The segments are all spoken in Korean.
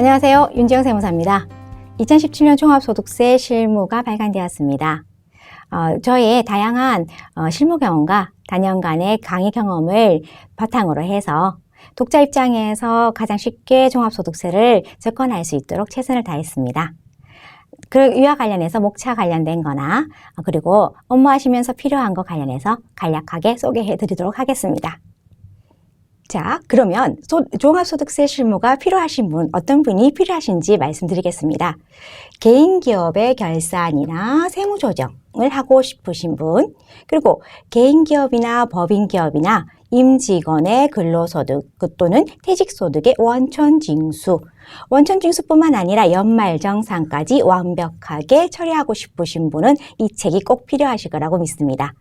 안녕하세요. 윤지영 세무사입니다. 2017년 종합소득세 실무가 발간되었습니다. 저의 다양한 실무 경험과 다년간의 강의 경험을 바탕으로 해서 독자 입장에서 가장 쉽게 종합소득세를 접근할 수 있도록 최선을 다했습니다. 이와 관련해서 목차 관련된 거나 그리고 업무하시면서 필요한 거 관련해서 간략하게 소개해 드리도록 하겠습니다. 자, 그러면 종합소득세 실무가 필요하신 분, 어떤 분이 필요하신지 말씀드리겠습니다. 개인기업의 결산이나 세무조정을 하고 싶으신 분, 그리고 개인기업이나 법인기업이나 임직원의 근로소득 또는 퇴직소득의 원천징수뿐만 아니라 연말정산까지 완벽하게 처리하고 싶으신 분은 이 책이 꼭 필요하실 거라고 믿습니다.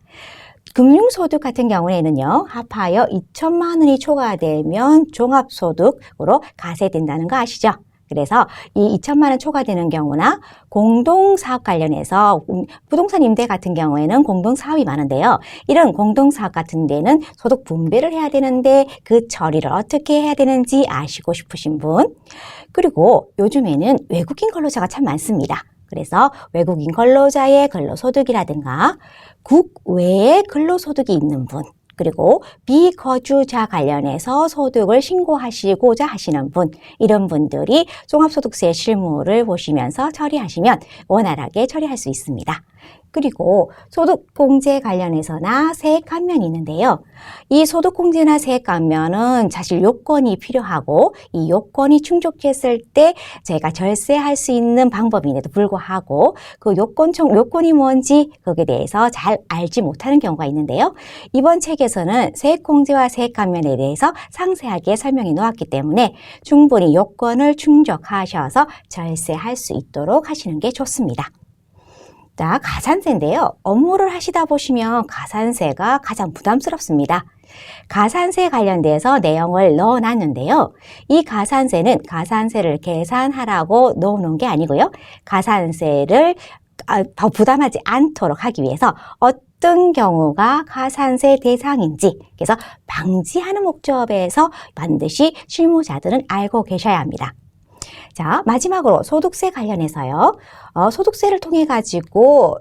금융소득 같은 경우에는요, 합하여 2천만 원이 초과되면 종합소득으로 가세된다는 거 아시죠? 그래서 이 2천만 원 초과되는 경우나 공동사업 관련해서 부동산 임대 같은 경우에는 공동사업이 많은데요. 이런 공동사업 같은 데는 소득 분배를 해야 되는데 그 처리를 어떻게 해야 되는지 아시고 싶으신 분, 그리고 요즘에는 외국인 근로자가 참 많습니다. 그래서 외국인 근로자의 근로소득이라든가 국외에 근로소득이 있는 분, 그리고 비거주자 관련해서 소득을 신고하시고자 하시는 분, 이런 분들이 종합소득세 실무를 보시면서 처리하시면 원활하게 처리할 수 있습니다. 그리고 소득공제 관련해서나 세액감면이 있는데요. 이 소득공제나 세액감면은 사실 요건이 필요하고 이 요건이 충족했을 때 제가 절세할 수 있는 방법임에도 불구하고 그 요건이 뭔지 거기에 대해서 잘 알지 못하는 경우가 있는데요. 이번 책에서는 세액공제와 세액감면에 대해서 상세하게 설명해 놓았기 때문에 충분히 요건을 충족하셔서 절세할 수 있도록 하시는 게 좋습니다. 자, 가산세인데요. 업무를 하시다 보시면 가산세가 가장 부담스럽습니다. 가산세 관련돼서 내용을 넣어놨는데요. 이 가산세는 가산세를 계산하라고 넣어놓은 게 아니고요. 가산세를 더 부담하지 않도록 하기 위해서 어떤 경우가 가산세 대상인지, 그래서 방지하는 목적에서 반드시 실무자들은 알고 계셔야 합니다. 자, 마지막으로 소득세 관련해서요. 소득세를 통해 가지고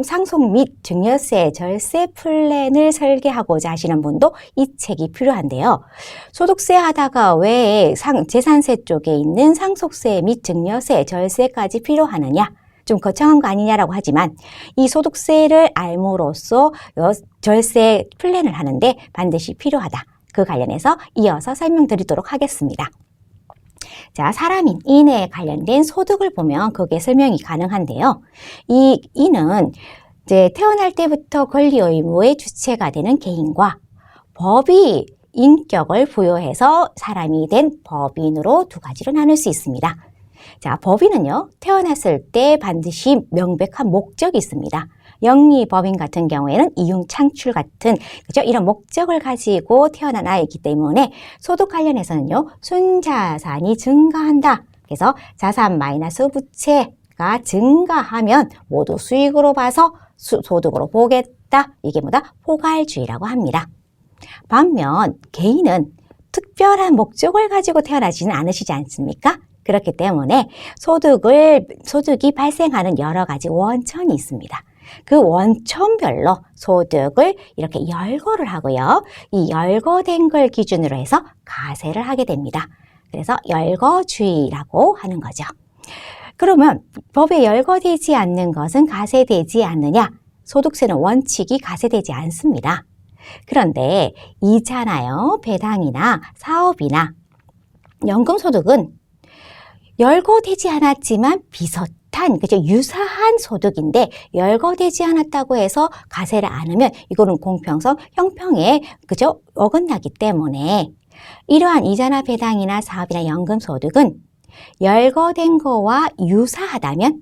상속 및 증여세, 절세 플랜을 설계하고자 하시는 분도 이 책이 필요한데요. 소득세 하다가 왜 재산세 쪽에 있는 상속세 및 증여세, 절세까지 필요하느냐? 좀 거창한 거 아니냐라고 하지만 이 소득세를 알므로써 절세 플랜을 하는데 반드시 필요하다. 그 관련해서 이어서 설명드리도록 하겠습니다. 자, 사람인에 관련된 소득을 보면 그게 설명이 가능한데요. 이는 이제 태어날 때부터 권리 의무의 주체가 되는 개인과 법이 인격을 부여해서 사람이 된 법인으로 두 가지로 나눌 수 있습니다. 자, 법인은요, 태어났을 때 반드시 명백한 목적이 있습니다. 영리법인 같은 경우에는 이윤 창출 같은, 그죠? 이런 목적을 가지고 태어난 아이이기 때문에 소득 관련해서는요, 순자산이 증가한다. 그래서 자산 마이너스 부채가 증가하면 모두 수익으로 봐서 소득으로 보겠다. 이게 뭐다? 포괄주의라고 합니다. 반면 개인은 특별한 목적을 가지고 태어나지는 않으시지 않습니까? 그렇기 때문에 소득이 발생하는 여러 가지 원천이 있습니다. 그 원천별로 소득을 이렇게 열거를 하고요. 이 열거된 걸 기준으로 해서 가세를 하게 됩니다. 그래서 열거주의라고 하는 거죠. 그러면 법에 열거되지 않는 것은 가세되지 않느냐? 소득세는 원칙이 가세되지 않습니다. 그런데 이자나요, 배당이나 사업이나 연금소득은 열거되지 않았지만 비슷한, 그죠? 유사한 소득인데 열거되지 않았다고 해서 가세를 안 하면 이거는 공평성, 형평에, 그죠? 어긋나기 때문에 이러한 이자나 배당이나 사업이나 연금소득은 열거된 거와 유사하다면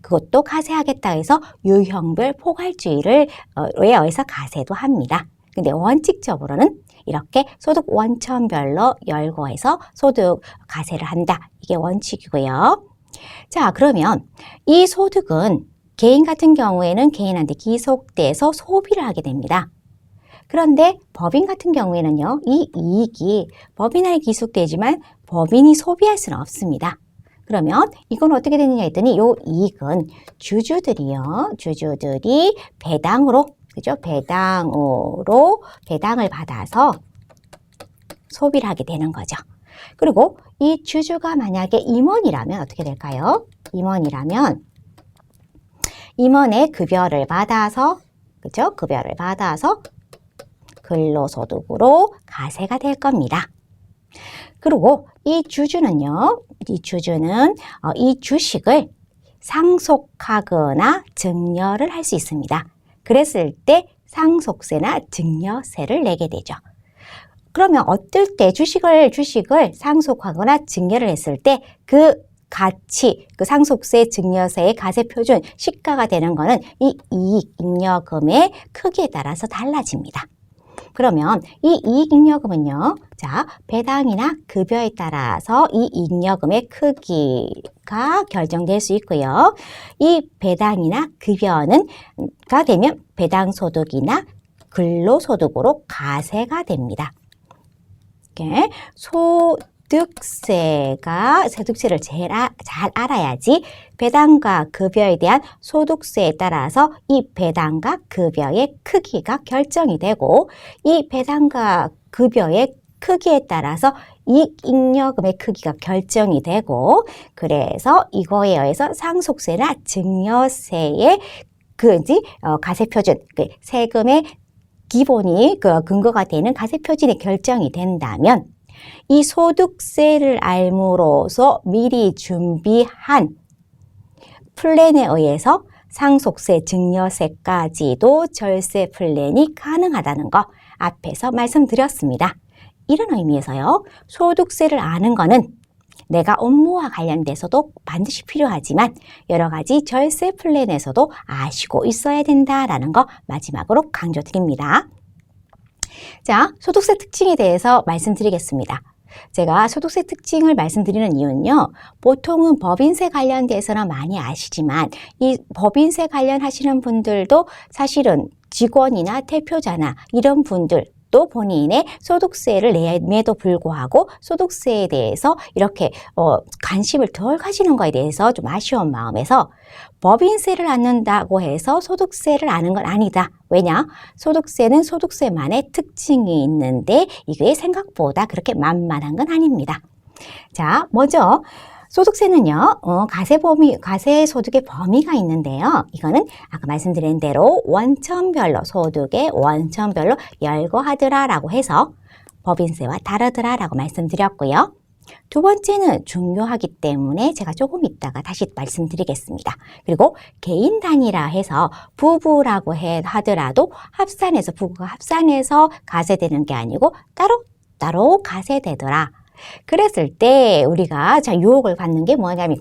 그것도 가세하겠다 해서 유형별 포괄주의를 의해서 가세도 합니다. 근데 원칙적으로는 이렇게 소득 원천별로 열거해서 소득 가세를 한다. 이게 원칙이고요. 자, 그러면 이 소득은 개인 같은 경우에는 개인한테 기속돼서 소비를 하게 됩니다. 그런데 법인 같은 경우에는요, 이 이익이 법인에 기속되지만 법인이 소비할 수는 없습니다. 그러면 이건 어떻게 되느냐 했더니 요 이익은 주주들이요. 주주들이 배당으로, 그죠? 배당을 받아서 소비를 하게 되는 거죠. 그리고 이 주주가 만약에 임원이라면 어떻게 될까요? 임원이라면 임원의 급여를 받아서, 그죠? 급여를 받아서 근로소득으로 가세가 될 겁니다. 그리고 이 주주는요, 이 주식을 상속하거나 증여를 할 수 있습니다. 그랬을 때 상속세나 증여세를 내게 되죠. 그러면 어떨 때 주식을 상속하거나 증여를 했을 때 그 가치, 그 상속세, 증여세의 가세표준 시가가 되는 거는 이 이익 잉여금의 크기에 따라서 달라집니다. 그러면 이 이익잉여금은요, 자, 배당이나 급여에 따라서 이 잉여금의 크기가 결정될 수 있고요. 이 배당이나 급여가 되면 배당소득이나 근로소득으로 가세가 됩니다. 이렇게 소득세를 잘 알아야지 배당과 급여에 대한 소득세에 따라서 이 배당과 급여의 크기가 결정이 되고 이 배당과 급여의 크기에 따라서 이익잉여금의 크기가 결정이 되고 그래서 이거에 의해서 상속세나 증여세의 가세표준, 세금의 기본이 근거가 되는 가세표준이 결정이 된다면 이 소득세를 알므로써 미리 준비한 플랜에 의해서 상속세, 증여세까지도 절세 플랜이 가능하다는 거 앞에서 말씀드렸습니다. 이런 의미에서요, 소득세를 아는 거는 내가 업무와 관련돼서도 반드시 필요하지만 여러 가지 절세 플랜에서도 아시고 있어야 된다라는 거 마지막으로 강조드립니다. 자, 소득세 특징에 대해서 말씀드리겠습니다. 제가 소득세 특징을 말씀드리는 이유는요, 보통은 법인세 관련돼서는 많이 아시지만 이 법인세 관련하시는 분들도 사실은 직원이나 대표자나 이런 분들 또 본인의 소득세를 냄에도 불구하고 소득세에 대해서 이렇게 관심을 덜 가지는 거에 대해서 좀 아쉬운 마음에서 법인세를 안는다고 해서 소득세를 아는 건 아니다. 왜냐? 소득세는 소득세만의 특징이 있는데 이게 생각보다 그렇게 만만한 건 아닙니다. 자, 먼저 소득세는요, 가세소득의 범위가 있는데요. 이거는 아까 말씀드린 대로 소득의 원천별로 열거하더라라고 해서 법인세와 다르더라라고 말씀드렸고요. 두 번째는 중요하기 때문에 제가 조금 이따가 다시 말씀드리겠습니다. 그리고 개인 단위라 해서 부부라고 하더라도 부부가 합산해서 가세되는 게 아니고 따로 가세되더라. 그랬을 때 우리가 유혹을 받는 게 뭐냐면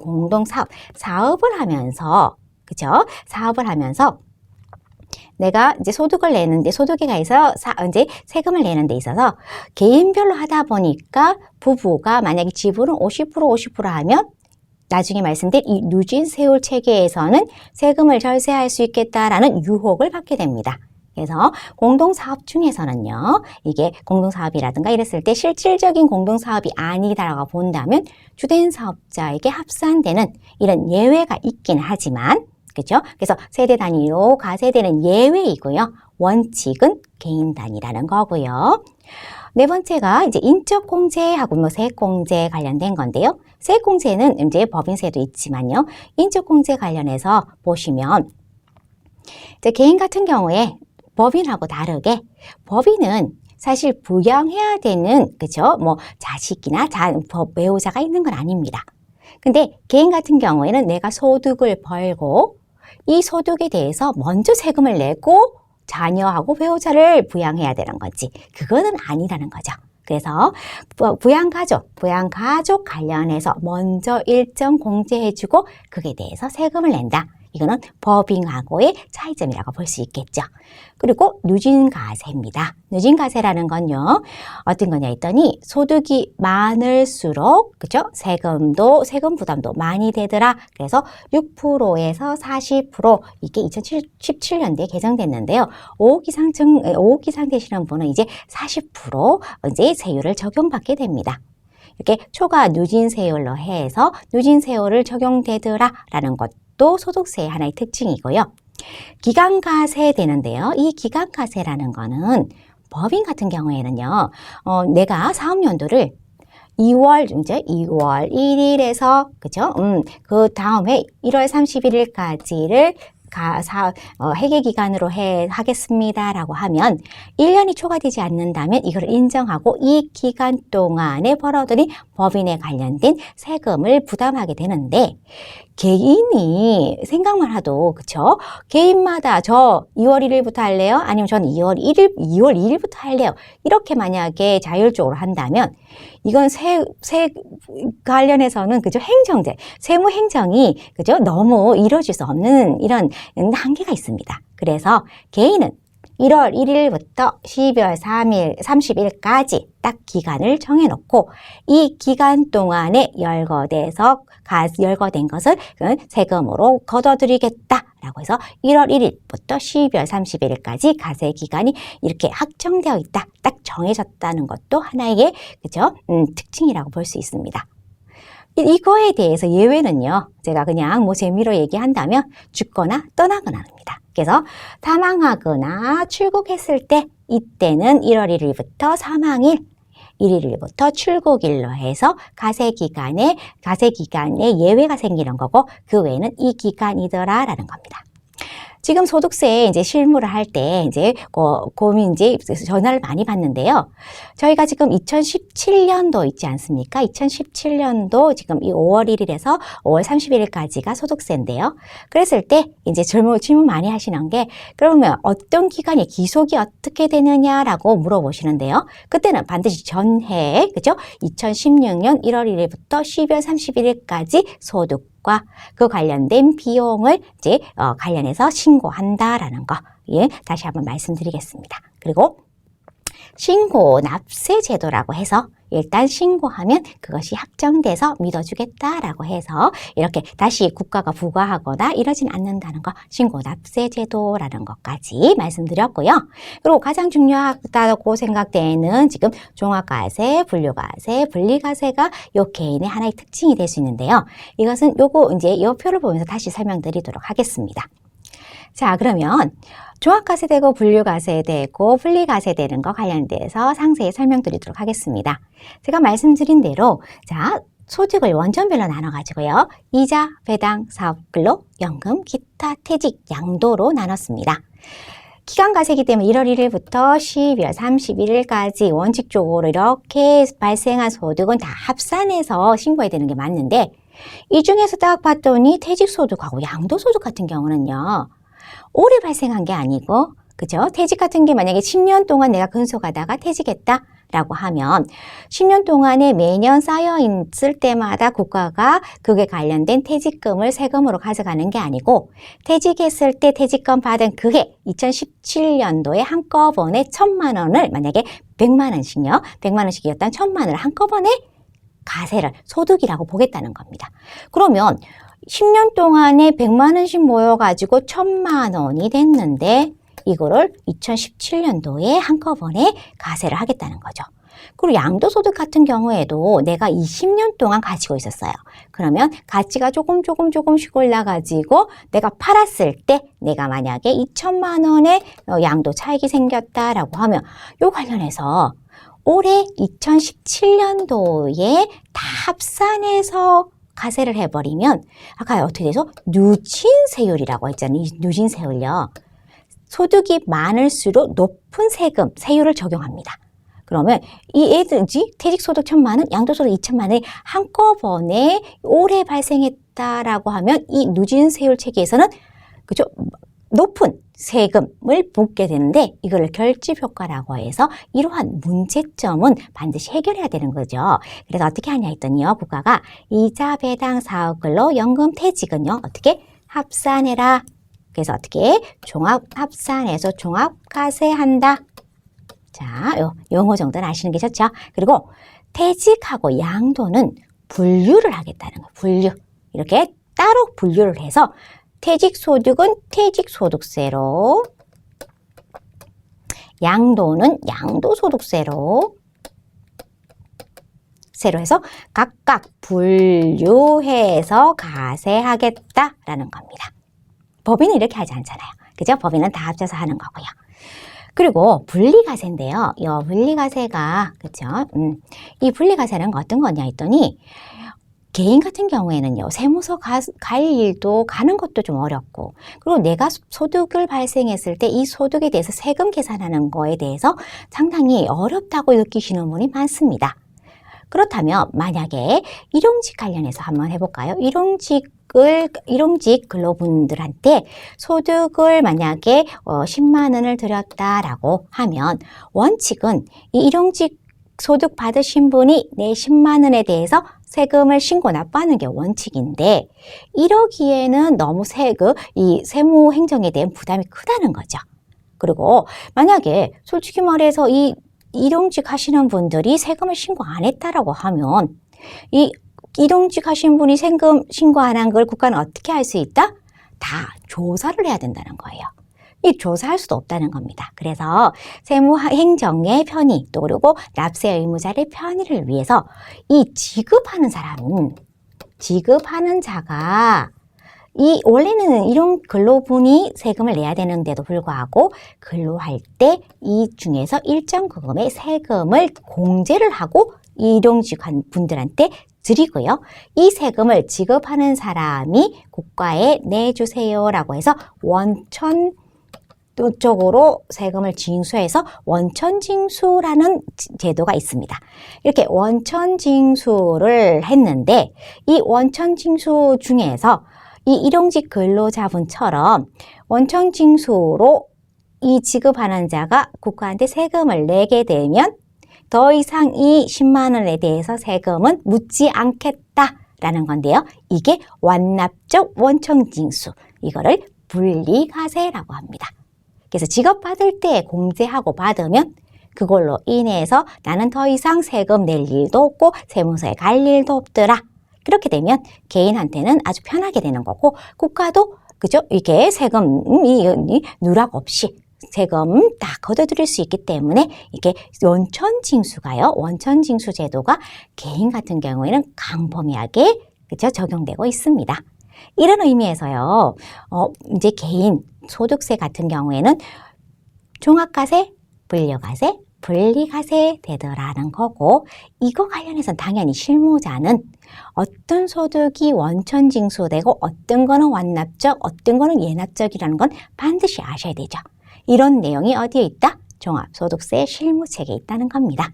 사업을 하면서, 그죠? 사업을 하면서 내가 이제 소득을 내는데 소득에 가해서 이제 세금을 내는 데 있어서 개인별로 하다 보니까 부부가 만약에 지분을 50% 하면 나중에 말씀드린 이 누진세율 체계에서는 세금을 절세할 수 있겠다라는 유혹을 받게 됩니다. 그래서 공동사업 중에서는요, 이게 공동사업이라든가 이랬을 때 실질적인 공동사업이 아니다라고 본다면 주된 사업자에게 합산되는 이런 예외가 있긴 하지만, 그죠? 그래서 세대 단위로 가세되는 예외이고요. 원칙은 개인 단위라는 거고요. 네 번째가 이제 인적공제하고 세액공제 관련된 건데요. 세액공제는 이제 법인세도 있지만요. 인적공제 관련해서 보시면 이제 개인 같은 경우에 법인하고 다르게 법인은 사실 부양해야 되는, 그죠? 자식이나 배우자가 있는 건 아닙니다. 근데 개인 같은 경우에는 내가 소득을 벌고 이 소득에 대해서 먼저 세금을 내고 자녀하고 배우자를 부양해야 되는 거지. 그거는 아니라는 거죠. 그래서 부양가족 관련해서 먼저 일정 공제해주고 그에 대해서 세금을 낸다. 이거는 법인하고의 차이점이라고 볼 수 있겠죠. 그리고 누진가세입니다. 누진가세라는 건요, 어떤 거냐 했더니 소득이 많을수록, 그죠? 세금 부담도 많이 되더라. 그래서 6%에서 40% 이게 2017년도에 개정됐는데요. 5억 이상 되시는 분은 이제 40% 이제 세율을 적용받게 됩니다. 이렇게 초과 누진세율로 해서 누진세율을 적용되더라라는 것도 소득세의 하나의 특징이고요. 기간과세 되는데요. 이 기간과세라는 거는 법인 같은 경우에는요, 내가 사업연도를 2월 1일에서, 그죠? 그 다음에 1월 31일까지를 회계기간으로 하겠습니다라고 하면 1년이 초과되지 않는다면 이걸 인정하고 이 기간 동안에 벌어들인 법인에 관련된 세금을 부담하게 되는데 개인이 생각만 해도 그쵸? 개인마다 저 2월 1일부터 할래요? 아니면 저는 2월 2일부터 할래요? 이렇게 만약에 자율적으로 한다면 이건 세 관련해서는 그죠? 세무 행정이 그죠? 너무 이루어질 수 없는 이런 한계가 있습니다. 그래서 개인은 1월 1일부터 12월 30일까지 딱 기간을 정해놓고 이 기간 동안에 열거된 것을 세금으로 걷어들이겠다라고 해서 1월 1일부터 12월 31일까지 과세 기간이 이렇게 확정되어 있다, 딱 정해졌다는 것도 하나의 그죠? 특징이라고 볼 수 있습니다. 이거에 대해서 예외는요, 제가 그냥 재미로 얘기한다면 죽거나 떠나거나입니다. 그래서 사망하거나 출국했을 때 이때는 1월 1일부터 사망일, 1일부터 출국일로 해서 과세 기간에 예외가 생기는 거고 그 외에는 이 기간이더라라는 겁니다. 지금 소득세에 이제 실무를 할 때 이제 전화를 많이 받는데요. 저희가 지금 2017년도 있지 않습니까? 2017년도 지금 이 5월 1일에서 5월 31일까지가 소득세인데요. 그랬을 때 이제 질문 많이 하시는 게 그러면 어떤 기간에 기속이 어떻게 되느냐라고 물어보시는데요. 그때는 반드시 전해, 그죠? 2016년 1월 1일부터 12월 31일까지 소득과 그 관련된 비용을 이제 관련해서 신고한다라는 거, 예, 다시 한번 말씀드리겠습니다. 그리고 신고 납세 제도라고 해서 일단 신고하면 그것이 확정돼서 믿어주겠다라고 해서 이렇게 다시 국가가 부과하거나 이러진 않는다는 거, 신고 납세 제도라는 것까지 말씀드렸고요. 그리고 가장 중요하다고 생각되는 지금 종합과세, 분류과세, 분리과세가 요 개인의 하나의 특징이 될 수 있는데요. 이것은 이제 이 표를 보면서 다시 설명드리도록 하겠습니다. 자, 그러면 종합과세되고 분류과세되고 분리과세되는 거 관련돼서 상세히 설명드리도록 하겠습니다. 제가 말씀드린 대로 자, 소득을 원전별로 나눠가지고요. 이자, 배당, 사업근로, 연금, 기타, 퇴직, 양도로 나눴습니다. 기간과세이기 때문에 1월 1일부터 12월 31일까지 원칙적으로 이렇게 발생한 소득은 다 합산해서 신고해야 되는 게 맞는데 이 중에서 딱 봤더니 퇴직소득하고 양도소득 같은 경우는요. 올해 발생한 게 아니고, 그죠? 퇴직 같은 게 만약에 10년 동안 내가 근속하다가 퇴직했다라고 하면 10년 동안에 매년 쌓여 있을 때마다 국가가 그게 관련된 퇴직금을 세금으로 가져가는 게 아니고 퇴직했을 때 퇴직금 받은 그해 2017년도에 한꺼번에 1,000만 원을 만약에 100만 원씩요. 100만 원씩이었다면 1,000만 원을 한꺼번에 과세를 소득이라고 보겠다는 겁니다. 그러면 10년 동안에 100만 원씩 모여가지고 1,000만 원이 됐는데 이거를 2017년도에 한꺼번에 과세를 하겠다는 거죠. 그리고 양도소득 같은 경우에도 내가 20년 동안 가지고 있었어요. 그러면 가치가 조금씩 올라가지고 내가 팔았을 때 내가 만약에 2,000만 원의 양도 차익이 생겼다라고 하면 요 관련해서 올해 2017년도에 다 합산해서 과세를 해버리면 아까 어떻게 돼서 누진세율이라고 했잖아요. 이 누진세율요. 소득이 많을수록 높은 세율을 적용합니다. 그러면 이 애든지 퇴직소득 1,000만 원, 양도소득 2,000만 원이 한꺼번에 올해 발생했다라고 하면 이 누진세율 체계에서는 그죠? 높은 세금을 묻게 되는데 이걸 결집효과라고 해서 이러한 문제점은 반드시 해결해야 되는 거죠. 그래서 어떻게 하냐 했더니요. 국가가 이자, 배당, 사업근로, 연금, 퇴직은요. 어떻게 합산해라. 그래서 어떻게 종합합산해서 종합과세한다. 자, 용어 정도는 아시는 게 좋죠. 그리고 퇴직하고 양도는 분류를 하겠다는 거예요. 분류. 이렇게 따로 분류를 해서 퇴직소득은 퇴직소득세로, 양도는 양도소득세로, 세로 해서 각각 분류해서 가세하겠다라는 겁니다. 법인은 이렇게 하지 않잖아요. 그죠? 법인은 다 합쳐서 하는 거고요. 그리고 분리가세인데요. 이 분리가세가, 그죠? 이 분리가세는 어떤 거냐 했더니, 개인 같은 경우에는요, 세무서 갈 일도 가는 것도 좀 어렵고, 그리고 내가 소득을 발생했을 때 이 소득에 대해서 세금 계산하는 거에 대해서 상당히 어렵다고 느끼시는 분이 많습니다. 그렇다면 만약에 일용직 관련해서 한번 해볼까요? 일용직 근로분들한테 소득을 만약에 10만 원을 드렸다라고 하면 원칙은 이 일용직 소득 받으신 분이 내 10만 원에 대해서 세금을 신고 납부하는 게 원칙인데 이러기에는 너무 이 세무 행정에 대한 부담이 크다는 거죠. 그리고 만약에 솔직히 말해서 이 일용직 하시는 분들이 세금을 신고 안 했다라고 하면 이 일용직 하신 분이 세금 신고 안 한 걸 국가는 어떻게 할 수 있다? 다 조사를 해야 된다는 거예요. 이 조사할 수도 없다는 겁니다. 그래서 세무 행정의 편의 또 그리고 납세 의무자의 편의를 위해서 이 지급하는 자가 이 원래는 이런 근로분이 세금을 내야 되는데도 불구하고 근로할 때 이 중에서 일정 금액의 세금을 공제를 하고 일용직 분들한테 드리고요. 이 세금을 지급하는 사람이 국가에 내주세요라고 해서 원천 쪽으로 세금을 징수해서 원천징수라는 제도가 있습니다. 이렇게 원천징수를 했는데 이 원천징수 중에서 이 일용직 근로자분처럼 원천징수로 이 지급하는 자가 국가한테 세금을 내게 되면 더 이상 이 10만 원에 대해서 세금은 묻지 않겠다라는 건데요. 이게 완납적 원천징수, 이거를 분리과세라고 합니다. 그래서 지급받을 때 공제하고 받으면 그걸로 인해서 나는 더 이상 세금 낼 일도 없고 세무서에 갈 일도 없더라. 그렇게 되면 개인한테는 아주 편하게 되는 거고 국가도 그죠? 이게 세금이 누락 없이 세금 다 걷어들일 수 있기 때문에 이게 원천징수가요. 원천징수 제도가 개인 같은 경우에는 광범위하게 그죠? 적용되고 있습니다. 이런 의미에서요. 이제 개인 소득세 같은 경우에는 종합과세, 분류과세, 분리과세 되더라는 거고 이거 관련해서는 당연히 실무자는 어떤 소득이 원천징수되고 어떤 거는 완납적, 어떤 거는 예납적이라는 건 반드시 아셔야 되죠. 이런 내용이 어디에 있다? 종합소득세 실무책에 있다는 겁니다.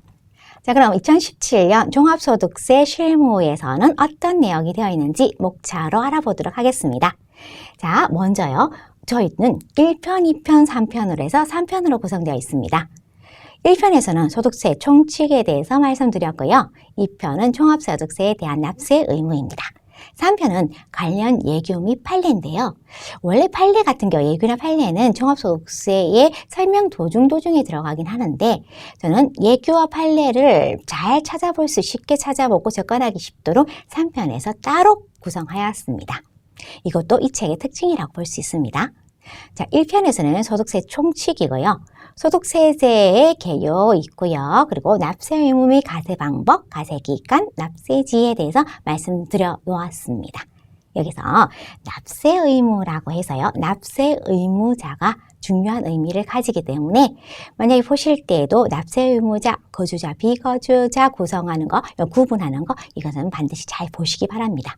자, 그럼 2017년 종합소득세 실무에서는 어떤 내용이 되어 있는지 목차로 알아보도록 하겠습니다. 자, 먼저요. 저희는 1편, 2편, 3편으로 해서 3편으로 구성되어 있습니다. 1편에서는 소득세 총칙에 대해서 말씀드렸고요. 2편은 종합소득세에 대한 납세 의무입니다. 3편은 관련 예규 및 판례인데요. 원래 판례 같은 경우 예규나 판례는 종합소득세의 설명 도중에 들어가긴 하는데 저는 예규와 판례를 잘 찾아볼 수 쉽게 찾아보고 접근하기 쉽도록 3편에서 따로 구성하였습니다. 이것도 이 책의 특징이라고 볼 수 있습니다. 자, 1편에서는 소득세 총칙이고요. 소득세제의 개요 있고요. 그리고 납세 의무 및 가세 방법, 가세 기간, 납세지에 대해서 말씀드려 놓았습니다. 여기서 납세 의무라고 해서요. 납세 의무자가 중요한 의미를 가지기 때문에 만약에 보실 때에도 납세 의무자, 거주자, 비거주자 구성하는 거, 구분하는 거 이것은 반드시 잘 보시기 바랍니다.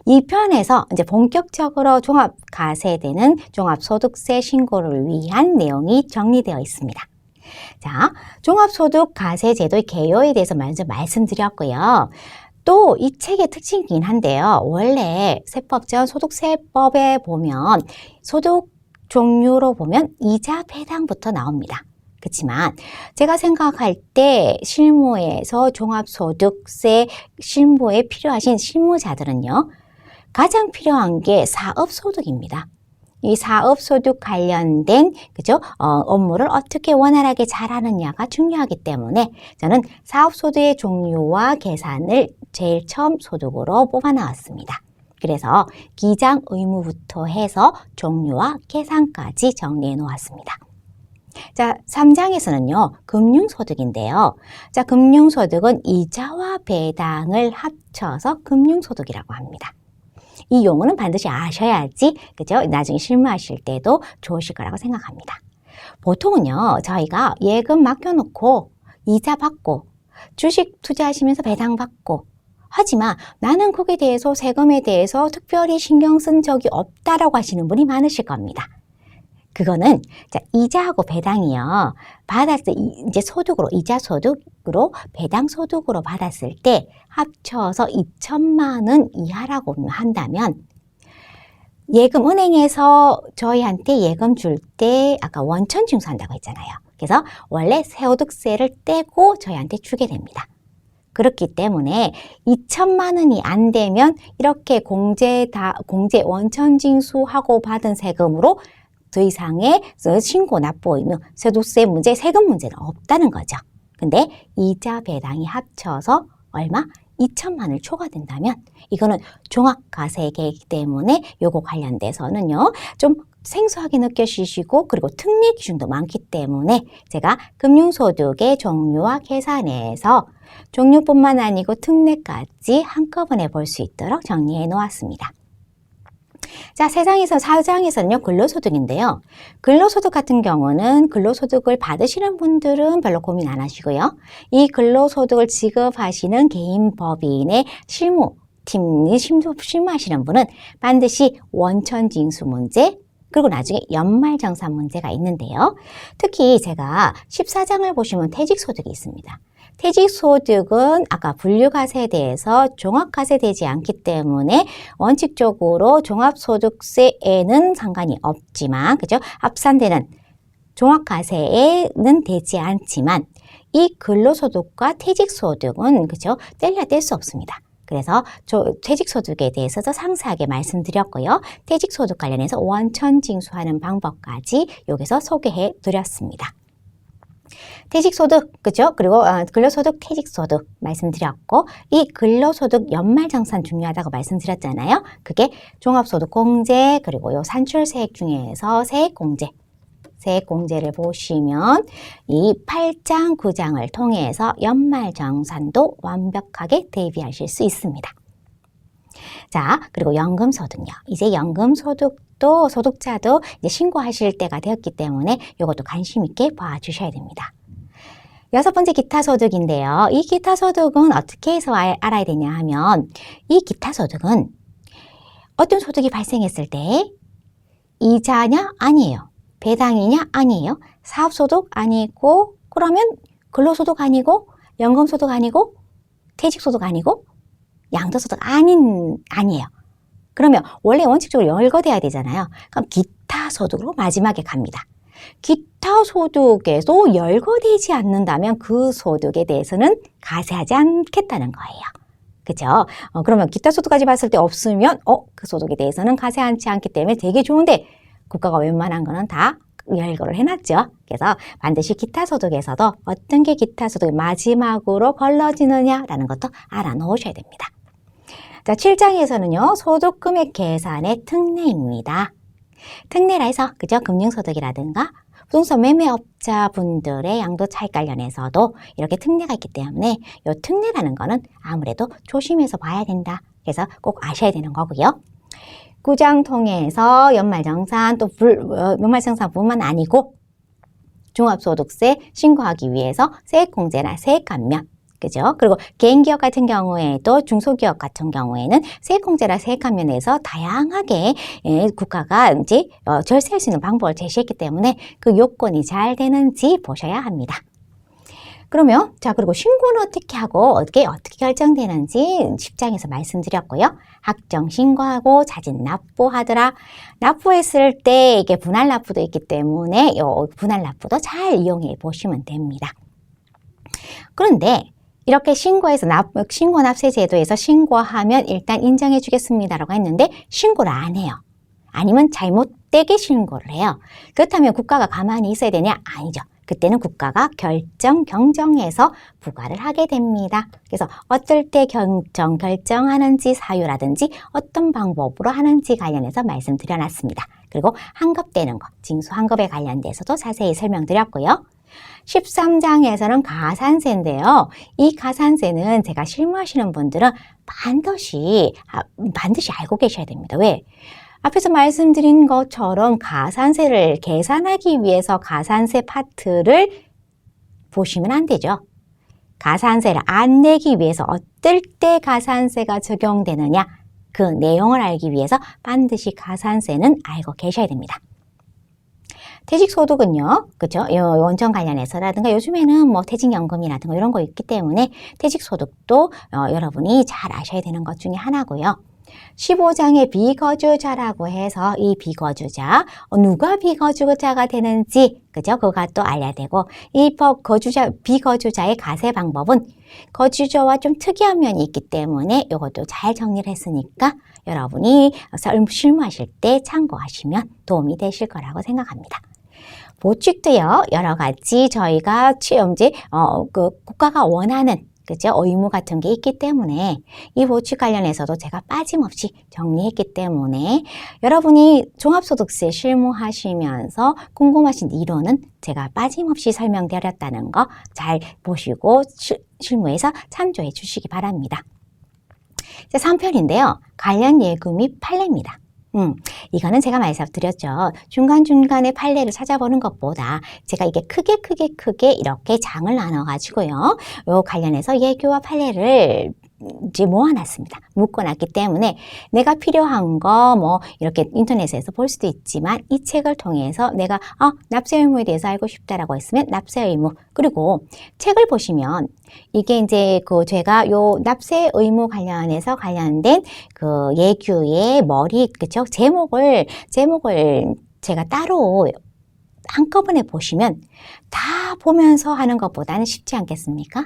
2편에서 이제 본격적으로 종합과세되는 종합소득세 신고를 위한 내용이 정리되어 있습니다. 자, 종합소득과세제도의 개요에 대해서 먼저 말씀드렸고요. 또 이 책의 특징이긴 한데요. 원래 세법전 소득세법에 보면 소득 종류로 보면 이자 배당부터 나옵니다. 그렇지만 제가 생각할 때 실무에서 종합소득세 실무에 필요하신 실무자들은요. 가장 필요한 게 사업소득입니다. 이 사업소득 관련된 그죠? 업무를 어떻게 원활하게 잘하느냐가 중요하기 때문에 저는 사업소득의 종류와 계산을 제일 처음 소득으로 뽑아 나왔습니다. 그래서 기장 의무부터 해서 종류와 계산까지 정리해 놓았습니다. 자, 3장에서는요, 금융소득인데요. 자, 금융소득은 이자와 배당을 합쳐서 금융소득이라고 합니다. 이 용어는 반드시 아셔야지, 그죠? 나중에 실무하실 때도 좋으실 거라고 생각합니다. 보통은요, 저희가 예금 맡겨놓고 이자 받고 주식 투자하시면서 배당 받고 하지만 나는 거기에 대해서 세금에 대해서 특별히 신경 쓴 적이 없다라고 하시는 분이 많으실 겁니다. 그거는 자, 이자하고 배당이요. 받았을 이제 소득으로 이자 소득으로 배당 소득으로 받았을 때 합쳐서 2천만 원 이하라고 한다면 예금 은행에서 저희한테 예금 줄 때 아까 원천 징수한다고 했잖아요. 그래서 원래 소득세를 떼고 저희한테 주게 됩니다. 그렇기 때문에 2천만 원이 안 되면 이렇게 공제 원천 징수하고 받은 세금으로 더 이상의 신고 납부 의무, 소득세 문제, 세금 문제는 없다는 거죠. 근데 이자 배당이 합쳐서 얼마? 2천만 원을 초과된다면 이거는 종합과세계이기 때문에 요거 관련돼서는요. 좀 생소하게 느껴지시고 그리고 특례 기준도 많기 때문에 제가 금융소득의 종류와 계산에서 종류뿐만 아니고 특례까지 한꺼번에 볼 수 있도록 정리해 놓았습니다. 자, 4장에서는요, 근로소득인데요. 근로소득 같은 경우는 근로소득을 받으시는 분들은 별로 고민 안 하시고요. 이 근로소득을 지급하시는 개인법인의 실무팀이 실무하시는 분은 반드시 원천징수 문제, 그리고 나중에 연말정산 문제가 있는데요. 특히 제가 14장을 보시면 퇴직소득이 있습니다. 퇴직소득은 아까 분류과세에 대해서 종합과세되지 않기 때문에 원칙적으로 종합소득세에는 상관이 없지만, 그죠? 합산되는 종합과세에는 되지 않지만, 이 근로소득과 퇴직소득은, 그죠? 뗄래야 뗄 수 없습니다. 그래서 퇴직소득에 대해서도 상세하게 말씀드렸고요. 퇴직소득 관련해서 원천징수하는 방법까지 여기서 소개해 드렸습니다. 퇴직소득, 그죠? 그리고 근로소득, 퇴직소득 말씀드렸고, 이 근로소득 연말정산 중요하다고 말씀드렸잖아요. 그게 종합소득공제, 그리고 요 산출세액 중에서 세액공제를 보시면 이 8장, 9장을 통해서 연말정산도 완벽하게 대비하실 수 있습니다. 자, 그리고 연금소득요. 이제 연금소득도 소득자도 이제 신고하실 때가 되었기 때문에 이것도 관심 있게 봐주셔야 됩니다. 6번째 기타소득인데요. 이 기타소득은 어떻게 해서 알아야 되냐 하면 이 기타소득은 어떤 소득이 발생했을 때 이자냐? 아니에요. 배당이냐? 아니에요. 사업소득 아니고 그러면 근로소득 아니고 연금소득 아니고 퇴직소득 아니고 양도소득 아니에요. 그러면 원래 원칙적으로 열거돼야 되잖아요. 그럼 기타소득으로 마지막에 갑니다. 기타소득에도 열거되지 않는다면 그 소득에 대해서는 과세하지 않겠다는 거예요. 그죠? 그러면 기타소득까지 봤을 때 없으면 그 소득에 대해서는 과세하지 않기 때문에 되게 좋은데 국가가 웬만한 거는 다 열거를 해놨죠. 그래서 반드시 기타소득에서도 어떤 게 기타소득이 마지막으로 걸러지느냐라는 것도 알아놓으셔야 됩니다. 자, 7장에서는요, 소득금액 계산의 특례입니다. 특례라 해서, 그죠? 금융소득이라든가 부동산 매매업자분들의 양도 차익 관련해서도 이렇게 특례가 있기 때문에 이 특례라는 거는 아무래도 조심해서 봐야 된다. 그래서 꼭 아셔야 되는 거고요. 9장 통해서 연말정산 또 연말정산뿐만 아니고 종합소득세 신고하기 위해서 세액공제나 세액감면, 그죠? 그리고 개인기업 같은 경우에도 중소기업 같은 경우에는 세액공제나 세액감면에서 다양하게 국가가 이제 절세할 수 있는 방법을 제시했기 때문에 그 요건이 잘 되는지 보셔야 합니다. 그러면 자, 그리고 신고는 어떻게 하고 어떻게 결정되는지 10장에서 말씀드렸고요. 확정 신고하고 자진 납부하더라. 납부했을 때 이게 분할 납부도 있기 때문에 요 분할 납부도 잘 이용해 보시면 됩니다. 그런데 이렇게 신고해서 신고 납세 제도에서 신고하면 일단 인정해 주겠습니다라고 했는데 신고를 안 해요. 아니면 잘못되게 신고를 해요. 그렇다면 국가가 가만히 있어야 되냐? 아니죠. 그때는 국가가 경정해서 부과를 하게 됩니다. 그래서 어떨 때 결정하는지 사유라든지 어떤 방법으로 하는지 관련해서 말씀드려놨습니다. 그리고 환급되는 것, 징수 환급에 관련돼서도 자세히 설명드렸고요. 13장에서는 가산세인데요. 이 가산세는 제가 실무하시는 분들은 반드시 알고 계셔야 됩니다. 왜? 앞에서 말씀드린 것처럼 가산세를 계산하기 위해서 가산세 파트를 보시면 안 되죠. 가산세를 안 내기 위해서 어떨 때 가산세가 적용되느냐, 그 내용을 알기 위해서 반드시 가산세는 알고 계셔야 됩니다. 퇴직소득은요, 그죠? 원천 관련해서라든가 요즘에는 뭐 퇴직연금이라든가 이런 거 있기 때문에 퇴직소득도 여러분이 잘 아셔야 되는 것 중에 하나고요. 15장의 비거주자라고 해서 이 비거주자, 누가 비거주자가 되는지, 그죠? 그거 또 알아야 되고, 이 비거주자의 가세 방법은 거주자와 좀 특이한 면이 있기 때문에 이것도 잘 정리를 했으니까 여러분이 실무하실 때 참고하시면 도움이 되실 거라고 생각합니다. 보칙도요, 여러 가지 저희가 국가가 원하는 그죠? 의무 같은 게 있기 때문에 이 보칙 관련해서도 제가 빠짐없이 정리했기 때문에 여러분이 종합소득세 실무하시면서 궁금하신 이론은 제가 빠짐없이 설명드렸다는 거 잘 보시고 실무에서 참조해 주시기 바랍니다. 3편인데요. 관련 예금 및 판례입니다. 이거는 제가 말씀드렸죠. 중간중간에 판례를 찾아보는 것보다 제가 이게 크게 이렇게 장을 나눠가지고요. 요 관련해서 예규와 판례를 이제 모아놨습니다. 묶어놨기 때문에 내가 필요한 거 뭐 이렇게 인터넷에서 볼 수도 있지만 이 책을 통해서 내가 납세 의무에 대해서 알고 싶다라고 했으면 납세 의무, 그리고 책을 보시면 이게 이제 제가 요 납세 의무 관련된 그 예규의 그쵸? 제목을 제가 따로 한꺼번에 보시면 다 보면서 하는 것보다는 쉽지 않겠습니까?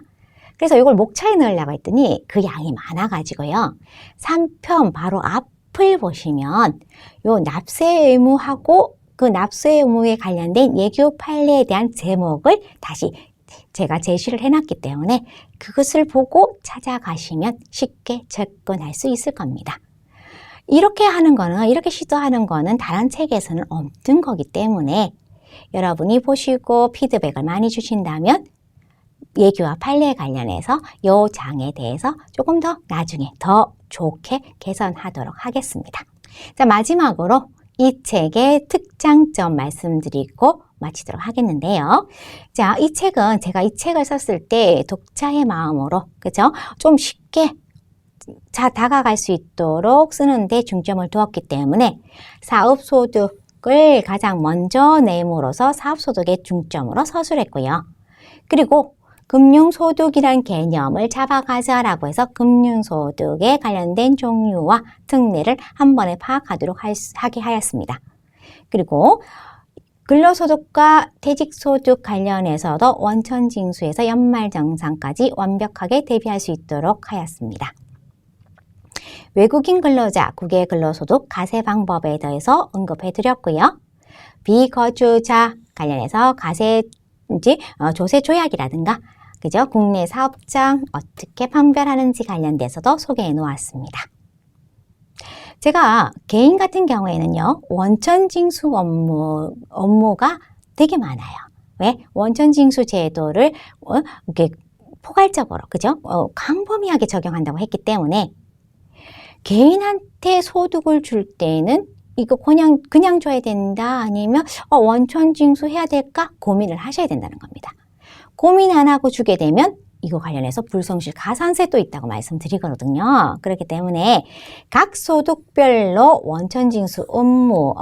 그래서 이걸 목차에 넣으려고 했더니 그 양이 많아가지고요. 3편 바로 앞을 보시면 요 납세 의무하고 그 납세 의무에 관련된 예규 판례에 대한 제목을 다시 제가 제시를 해놨기 때문에 그것을 보고 찾아가시면 쉽게 접근할 수 있을 겁니다. 이렇게 시도하는 거는 다른 책에서는 없는 거기 때문에 여러분이 보시고 피드백을 많이 주신다면 예규와 판례에 관련해서 이 장에 대해서 조금 더 나중에 더 좋게 개선하도록 하겠습니다. 자, 마지막으로 이 책의 특장점 말씀드리고 마치도록 하겠는데요. 자, 이 책은 제가 이 책을 썼을 때 독자의 마음으로, 그죠? 좀 쉽게 다가갈 수 있도록 쓰는데 중점을 두었기 때문에 사업소득을 가장 먼저 내므로서 사업소득의 중점으로 서술했고요. 그리고 금융소득이란 개념을 잡아가자라고 해서 금융소득에 관련된 종류와 특례를 한 번에 파악하도록 하게 하였습니다. 그리고 근로소득과 퇴직소득 관련해서도 원천징수에서 연말정산까지 완벽하게 대비할 수 있도록 하였습니다. 외국인 근로자, 국외 근로소득 가세 방법에 대해서 언급해 드렸고요. 비거주자 관련해서 조세 조약이라든가 그죠? 국내 사업장 어떻게 판별하는지 관련돼서도 소개해 놓았습니다. 제가 개인 같은 경우에는요, 원천징수 업무가 되게 많아요. 왜? 원천징수 제도를 이렇게 포괄적으로, 그죠? 광범위하게 적용한다고 했기 때문에 개인한테 소득을 줄 때는 이거 그냥 줘야 된다 아니면 원천징수 해야 될까 고민을 하셔야 된다는 겁니다. 고민 안 하고 주게 되면 이거 관련해서 불성실 가산세도 있다고 말씀드리거든요. 그렇기 때문에 각 소득별로 원천징수 업무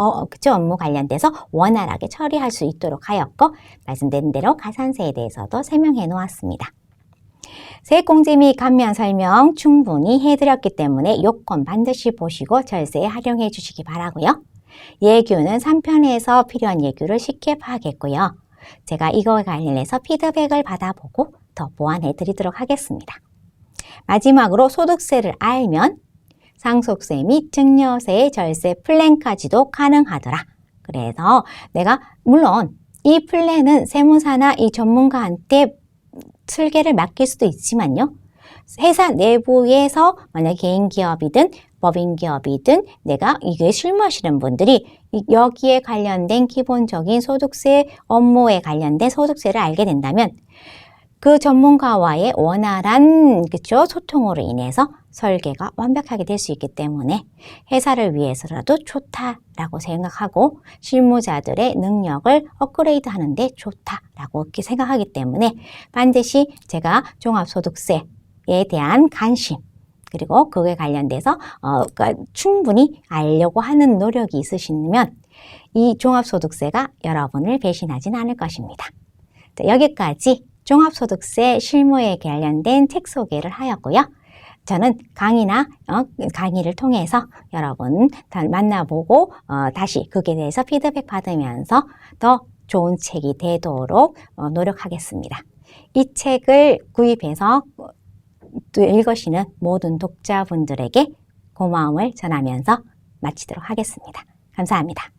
관련돼서 원활하게 처리할 수 있도록 하였고 말씀드린 대로 가산세에 대해서도 설명해 놓았습니다. 세액공제 및 감면 설명 충분히 해드렸기 때문에 요건 반드시 보시고 절세에 활용해 주시기 바라고요. 예규는 3편에서 필요한 예규를 쉽게 파악했고요. 제가 이거에 관련해서 피드백을 받아보고 더 보완해 드리도록 하겠습니다. 마지막으로 소득세를 알면 상속세 및 증여세의 절세 플랜까지도 가능하더라. 그래서 내가 물론 이 플랜은 세무사나 이 전문가한테 설계를 맡길 수도 있지만요. 회사 내부에서 만약 개인 기업이든 법인 기업이든 내가 이게 실무하시는 분들이 여기에 관련된 기본적인 소득세 업무에 관련된 소득세를 알게 된다면 그 전문가와의 원활한 그쵸? 소통으로 인해서 설계가 완벽하게 될 수 있기 때문에 회사를 위해서라도 좋다라고 생각하고 실무자들의 능력을 업그레이드 하는데 좋다라고 이렇게 생각하기 때문에 반드시 제가 종합소득세에 대한 관심 그리고 그거에 관련돼서 그러니까 충분히 알려고 하는 노력이 있으시면 이 종합소득세가 여러분을 배신하진 않을 것입니다. 자, 여기까지 종합소득세 실무에 관련된 책 소개를 하였고요. 저는 강의를 통해서 여러분 만나보고 다시 그에 대해서 피드백 받으면서 더 좋은 책이 되도록 노력하겠습니다. 이 책을 구입해서 또 읽으시는 모든 독자분들에게 고마움을 전하면서 마치도록 하겠습니다. 감사합니다.